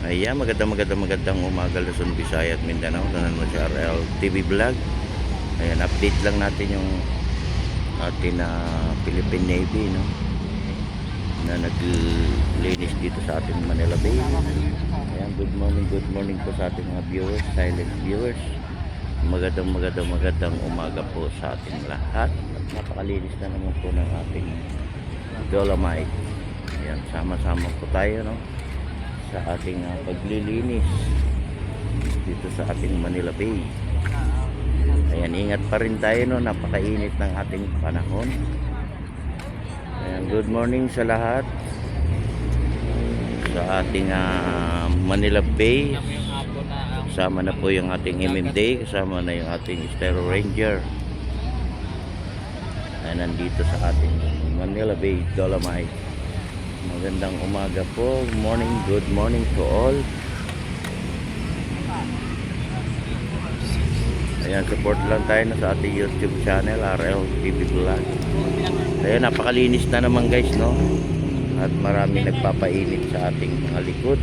Ayan, magandang umaga Luzon, Visayas at Mindanao. Tanan mo sa RL TV Vlog. Ayan, update lang natin yung ating Philippine Navy, no? Na naglinis dito sa ating Manila Bay. Ayan, good morning po sa ating mga viewers, silent viewers. Magandang umaga po sa ating lahat. At napakalinis na naman po ng ating Dolomite. Ayan, sama-sama po tayo, no? Sa ating paglilinis dito sa ating Manila Bay. Ayan, ingat pa rin tayo, no? Napakainit ng ating panahon. Ayan, good morning sa lahat sa ating Manila Bay. Kasama na po yung ating MMD, kasama na yung ating Stereo Ranger. Ayan, nandito sa ating Manila Bay Dolomite. Magandang umaga po. Good morning to all. Ayan, support lang tayo na sa ating YouTube channel, RL TV Vlog. Ayan, napakalinis na naman guys, no? At marami nagpapainit sa ating mga likod.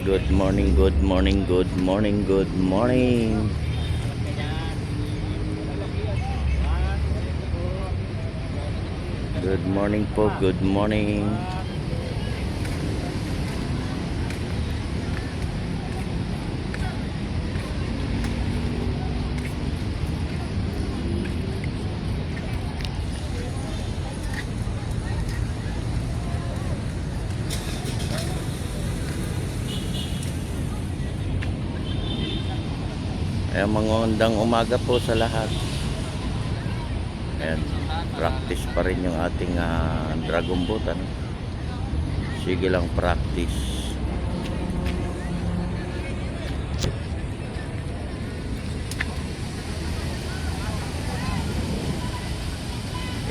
Good morning. Good morning po, good morning. Ayan, magandang umaga po sa lahat. Ayan, practice pa rin yung ating dragon boat, ano? Sige lang, practice.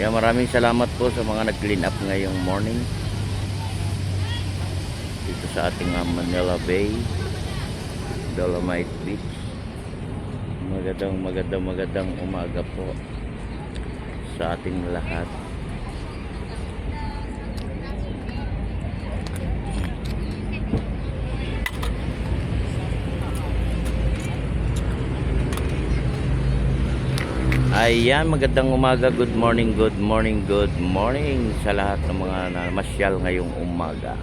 Ayan, maraming salamat po sa mga nag-clean up ngayong morning dito sa ating Manila Bay Dolomite Beach. Magandang umaga po sa ating lahat. Ayan, magandang umaga, good morning sa lahat ng mga namasyal ngayong umaga.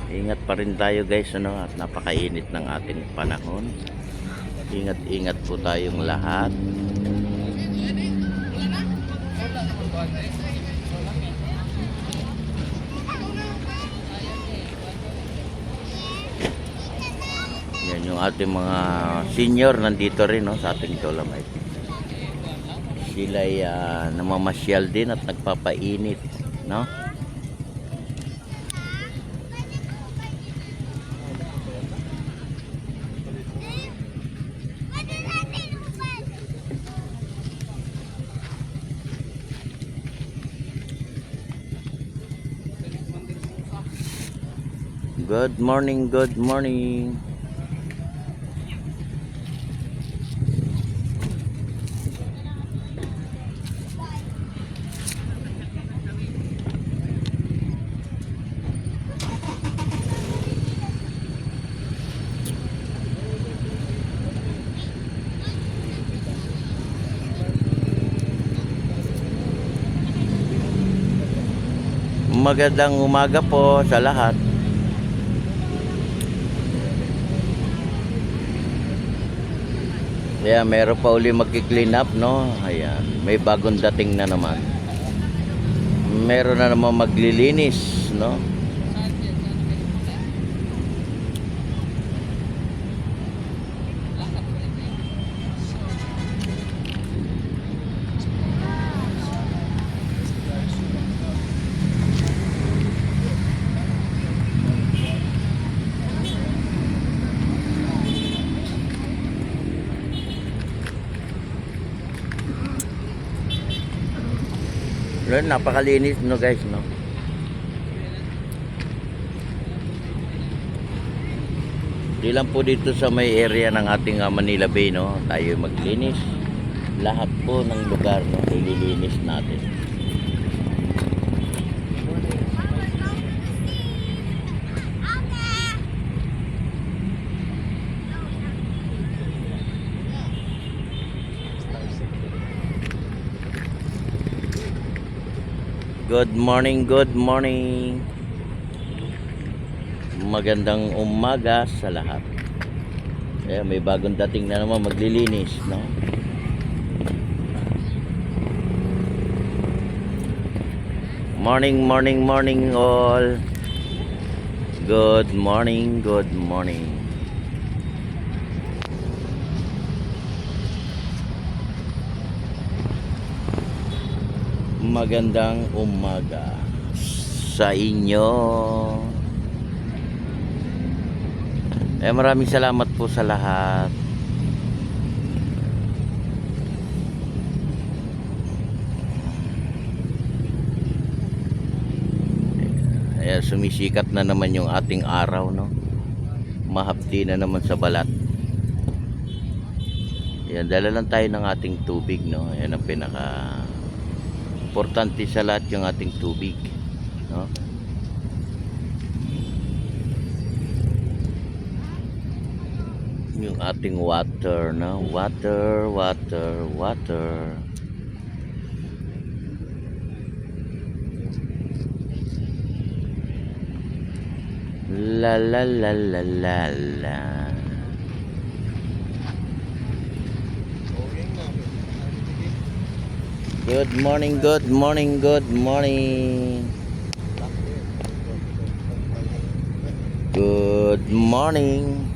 Ingat pa rin tayo guys, ano, at napakainit ng ating panahon. Ingat po tayong lahat. Yan yung ating mga senior nandito rin, no, sa ating Dolomite. Sila ay namamasyal din at nagpapainit, no? Good morning. Magandang umaga po sa lahat. Ayan, meron pa uli magki-clean up, no? Ayan, may bagong dating na naman. Meron na naman maglilinis, no? Napakalinis, no guys, no? Di lang po dito sa may area ng ating Manila Bay, no? Tayo maglinis. Lahat po ng lugar, no, ililinis natin. Good morning, good morning. Magandang umaga sa lahat. May bagong dating na naman maglilinis, no? Morning, morning, morning all. Good morning, good morning. Magandang umaga sa inyo. Maraming salamat po sa lahat. Sumisikat na naman yung ating araw, no? Mahapdi na naman sa balat. Dala lang tayo ng ating tubig, no? Yan ang pinaka importante sa lahat, yung ating tubig, no? Yung ating water, no? Water, water, water. La la la la la la. Good morning, good morning, good morning. Good morning.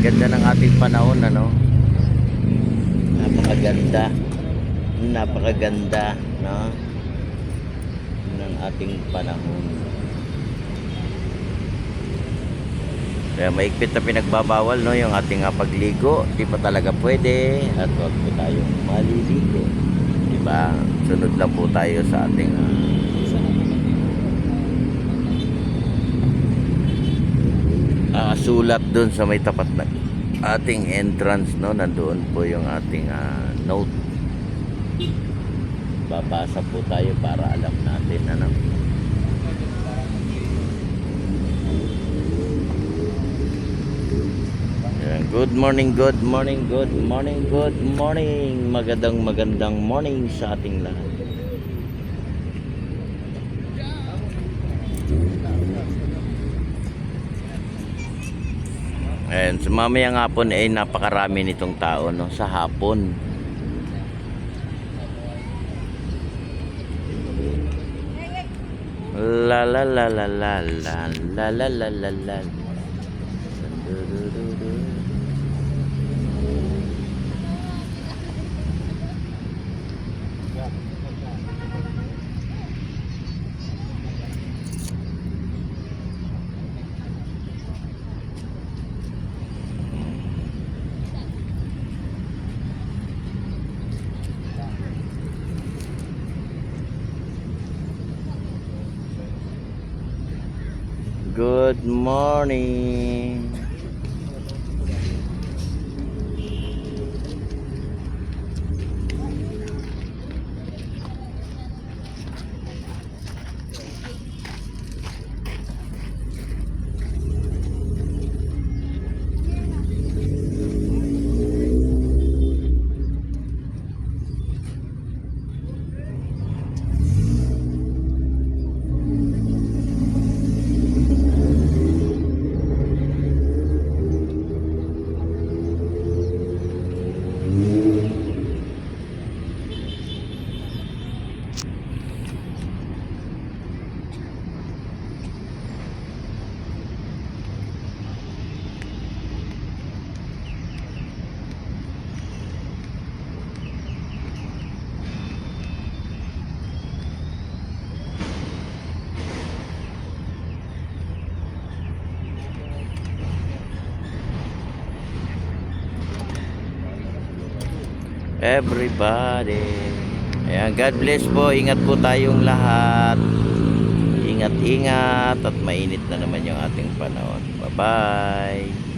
Ganda ng ating panahon, ano? Napakaganda. Napakaganda, no? Ng ating panahon. Kaya maigpit na pinagbabawal, no, yung ating pagligo. Di pa talaga pwede at huwag po tayong maliligo, diba? Sunod lang po tayo sa ating sulat dun sa may tapat na ating entrance, no? Nandoon po yung ating note. Babasa po tayo para alam natin, ano? Good morning, good morning, good morning, good morning. Magandang morning sa ating lahat. And sa mamayang hapon ay napakarami nitong tao, no, sa hapon. La la la la la la la la la la la. Good morning. Everybody. God bless po. Ingat po tayong lahat. Ingat-ingat at mainit na naman yung ating panahon. Bye-bye.